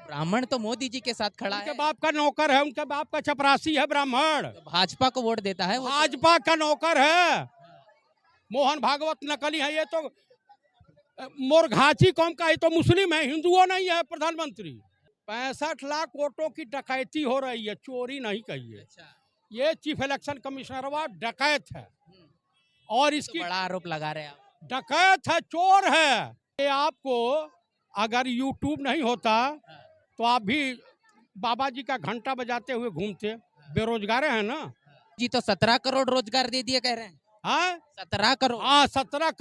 ब्राह्मण तो मोदी जी के साथ खड़ा उनके है। बाप का नौकर है, उनके बाप का चपरासी है ब्राह्मण। तो भाजपा को वोट देता है वो। भाजपा का नौकर है। मोहन भागवत नकली है ये तो। मोरघाची कौम का, ये तो मुस्लिम है, हिंदुओं नहीं है प्रधानमंत्री। 65 लाख वोटों की डकैती हो रही है, चोरी नहीं कहिए। अच्छा, ये चीफ इलेक्शन कमिश्नरवा डकैत है और तो इसकी बड़ा आरोप लगा रहे हैं आप। डकैत है, चोर है। ये आपको अगर यूट्यूब नहीं होता तो आप भी बाबा जी का घंटा बजाते हुए घूमते। बेरोजगार हैं ना। जी तो 17 करोड़ रोजगार दे दिए कह रहे हैं। हाँ 17 करोड़। हाँ, 17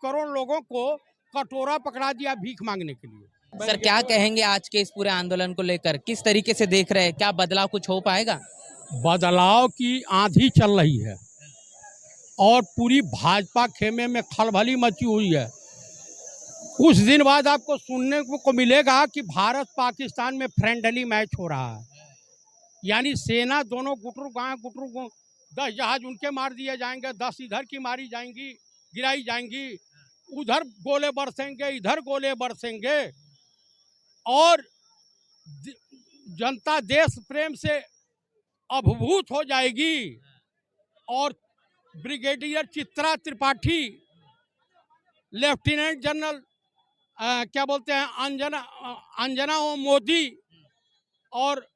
करोड़ लोगों को कटोरा पकड़ा दिया भीख मांगने के लिए। सर क्या कहेंगे आज के इस पूरे आंदोलन को लेकर, किस तरीके से देख रहे हैं, क्या बदलाव कुछ हो पाएगा? बदलाव की आंधी चल रही है और पूरी भाजपा खेमे में खलबली मची हुई है। कुछ दिन बाद आपको सुनने को मिलेगा कि भारत पाकिस्तान में फ्रेंडली मैच हो रहा है, यानी सेना दोनों गुटरू 10 जहाज उनके मार दिए जाएंगे, 10 इधर की मारी जाएंगी, गिराई जाएंगी, उधर गोले बरसेंगे, इधर गोले बरसेंगे और जनता देश प्रेम से अभिभूत हो जाएगी। और brigadier Chitra Tripathi, lieutenant general क्या बोलते हैं अंजना मोदी और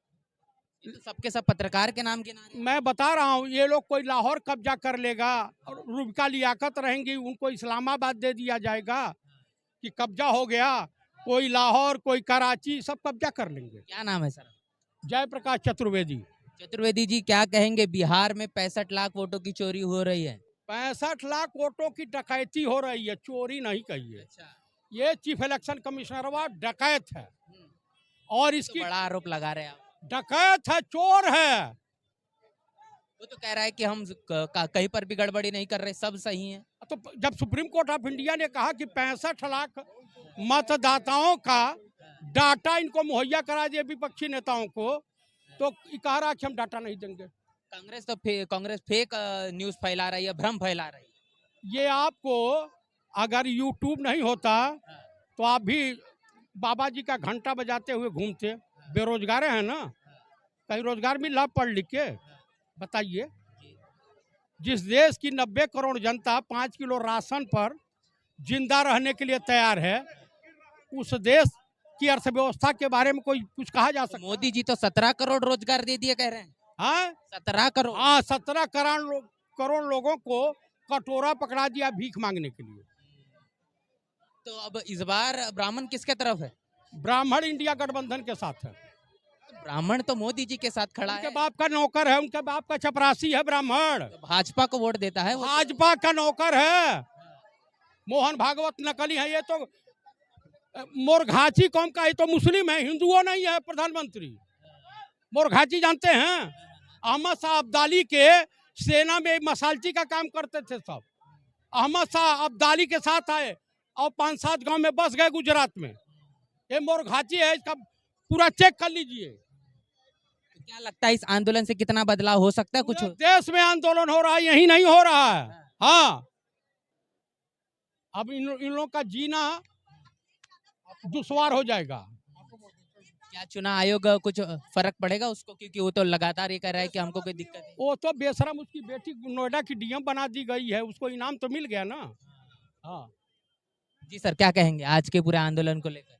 ये तो सबके सब पत्रकार के नाम गिना रहे हैं। मैं बता रहा हूँ, ये लोग कोई लाहौर कब्जा कर लेगा और रुबिका लियाकत रहेंगी, उनको इस्लामाबाद दे दिया जाएगा कि कब्जा हो गया। कोई लाहौर, कोई कराची, सब कब्जा कर लेंगे। क्या नाम है सर? जयप्रकाश चतुर्वेदी। चतुर्वेदी जी क्या कहेंगे, बिहार में 65 लाख वोटों की चोरी हो रही है। 65 लाख वोटों की डकैती हो रही है, चोरी नहीं कहिए। अच्छा, ये चीफ इलेक्शन कमिश्नरवा डकैत है और तो इसकी बड़ा आरोप लगा रहे हैं आप। डकैत है, चोर है। वो तो कह रहा है कि हम कहीं पर भी गड़बड़ी नहीं कर रहे, सब सही है। तो जब सुप्रीम कोर्ट ऑफ इंडिया ने कहा कि 65 लाख मतदाताओं का डाटा इनको मुहैया करा दिए विपक्षी नेताओं को, तो कह रहा कि हम डाटा नहीं देंगे। कांग्रेस फेक न्यूज फैला रही है, भ्रम फैला रही है। ये आपको अगर यूट्यूब नहीं होता तो आप भी बाबा जी का घंटा बजाते हुए घूमते। बेरोजगार हैं ना, कहीं रोजगार मिला पढ़ लिख के? बताइए। जिस देश की 90 करोड़ जनता 5 किलो राशन पर जिंदा रहने के लिए तैयार है, उस देश की अर्थव्यवस्था के बारे में कोई कुछ कहा जा तो सकता? मोदी जी तो 17 करोड़ रोजगार दे दिए कह रहे हैं। हाँ 17 करोड़। हाँ, 17 करोड़ लोगों को कटोरा पकड़ा दिया भीख मांगने के लिए। तो अब इस बार ब्राह्मण किसके तरफ है? ब्राह्मण इंडिया गठबंधन के साथ है। ब्राह्मण तो मोदी जी के साथ खड़ा उनके है। बाप का नौकर है, उनके बाप का चपरासी है ब्राह्मण। तो भाजपा को वोट देता है वो। भाजपा का नौकर है। मोहन भागवत नकली है ये तो। मोरघाची कौम का, ये तो मुस्लिम है, हिंदुओं नहीं है प्रधानमंत्री। मोरघाची जानते हैं? अहमद शाह अब्दाली के सेना में मसालची का काम करते थे सब। अहमद शाह अब्दाली के साथ आए और 5-7 गांव में बस गए गुजरात में। ये मोरघाची है, इसका पूरा चेक कर लीजिए। तो क्या लगता है इस आंदोलन से कितना बदलाव हो सकता है? कुछ पूरे देश में आंदोलन हो रहा है, यही नहीं हो रहा है। हाँ, अब इन लोगों का जीना दुश्वार हो जाएगा। क्या चुनाव आयोग कुछ फर्क पड़ेगा उसको, क्योंकि वो तो लगातार ये कह रहा है कि हमको कोई दिक्कत नहीं। वो तो बेशरम, उसकी बेटी नोएडा की डीएम बना दी गई है, उसको इनाम तो मिल गया ना। हाँ जी सर क्या कहेंगे आज के पूरे आंदोलन को लेकर?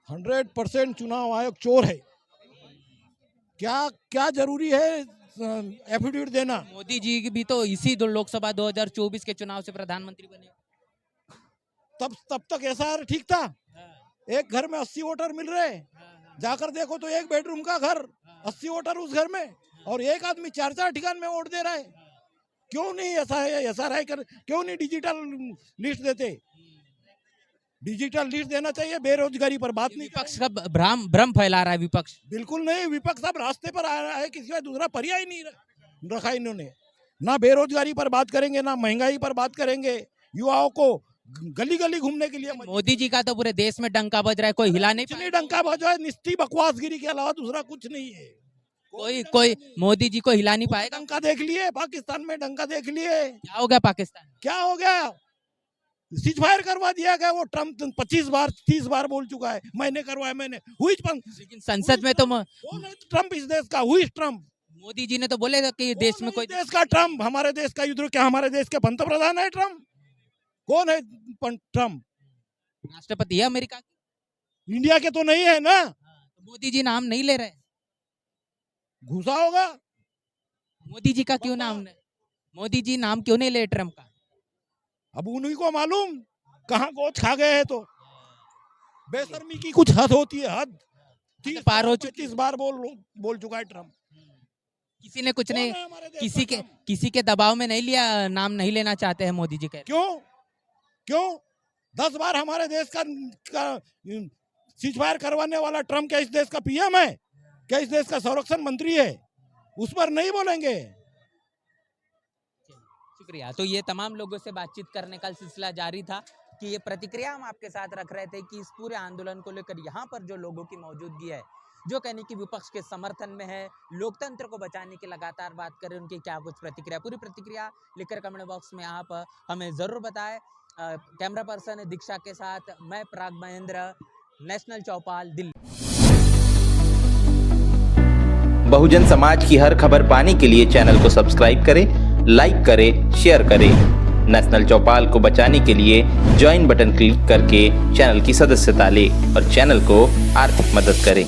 100% चुनाव आयोग चोर है। क्या क्या जरूरी है एफिडेविट देना? मोदी जी भी तो इसी लोकसभा 2024 के चुनाव से प्रधानमंत्री बने। तब तक ऐसा ठीक था। एक घर में 80 वोटर मिल रहे, जाकर देखो तो एक बेडरूम का घर, 80 वोटर उस घर में, और एक आदमी 4-4 ठिकान में वोट दे रहा है। क्यों नहीं ऐसा राय कर, क्यों नहीं डिजिटल लिस्ट देते? डिजिटल लिस्ट देना चाहिए। बेरोजगारी पर बात नहीं विपक्ष सब भ्रम फैला रहा है विपक्ष। बिल्कुल नहीं, विपक्ष सब रास्ते पर आ रहा है, किसी का दूसरा पर्याय नहीं रखा इन्होंने। ना बेरोजगारी पर बात करेंगे, ना महंगाई पर बात करेंगे। युवाओं को गली गली घूमने के लिए मोदी जी का तो पूरे देश में डंका बज रहा है, कोई हिला नहीं नहीं, डंका बजा है, निस्ती बकवासगिरी के अलावा दूसरा कुछ नहीं है। कोई मोदी जी को हिला नहीं पाएगा। डंका देख लिए, पाकिस्तान में डंका देख लिए। क्या हो गया पाकिस्तान? क्या हो गया? सीज फायर करवा दिया गया। वो ट्रम्प 25 बार 30 बार बोल चुका है मैंने करवाया मैंने। लेकिन संसद में तो ट्रम्प इस देश का हुई ट्रम्प। मोदी जी ने तो बोले था कि देश में कोई देश का ट्रम्प, हमारे देश का युद्ध, क्या हमारे देश के पंतप्रधान है ट्रम्प? कौन है ट्रम्प? राष्ट्रपति है अमेरिका की। इंडिया के तो नहीं है ना। तो मोदी जी नाम नहीं ले रहे। घुसा होगा। मोदी जी का क्यों नाम नहीं, मोदी जी नाम क्यों नहीं ले ट्रम्प का? अब उन्हीं को मालूम कहाँ गोच खा गए हैं। तो बेशर्मी की कुछ हद होती है, हद। 30 पार हो चुकी। 35 बार बोल चुका है ट्रम्प। किसी ने कुछ नहीं, कौन है हमारे देश का ट्रम्प? किसी के दबाव में नहीं लिया, नाम नहीं लेना चाहते हैं मोदी जी के। क्यों 10 बार हमारे देश का सीज फायर करवाने वाला ट्रम्प क्या इस देश का पीएम है? क्या इस देश का संरक्षण मंत्री है? उस पर नहीं बोलेंगे। शुक्रिया। तो ये तमाम लोगों से बातचीत करने का सिलसिला जारी था कि ये प्रतिक्रिया हम आपके साथ रख रहे थे कि इस पूरे आंदोलन को लेकर यहाँ पर जो लोगों की मौजूदगी है, जो कहने की विपक्ष के समर्थन में है, लोकतंत्र को बचाने की लगातार बात करें, उनकी क्या कुछ प्रतिक्रिया, पूरी प्रतिक्रिया लिखकर कमेंट बॉक्स में आप हमें जरूर बताएं। कैमरा पर्सन दीक्षा के साथ मैं पराग महेंद्र, नेशनल चौपाल, दिल्ली। बहुजन समाज की हर खबर पाने के लिए चैनल को सब्सक्राइब करें, लाइक करें, शेयर करें। नेशनल चौपाल को बचाने के लिए ज्वाइन बटन क्लिक करके चैनल की सदस्यता लें और चैनल को आर्थिक मदद करें।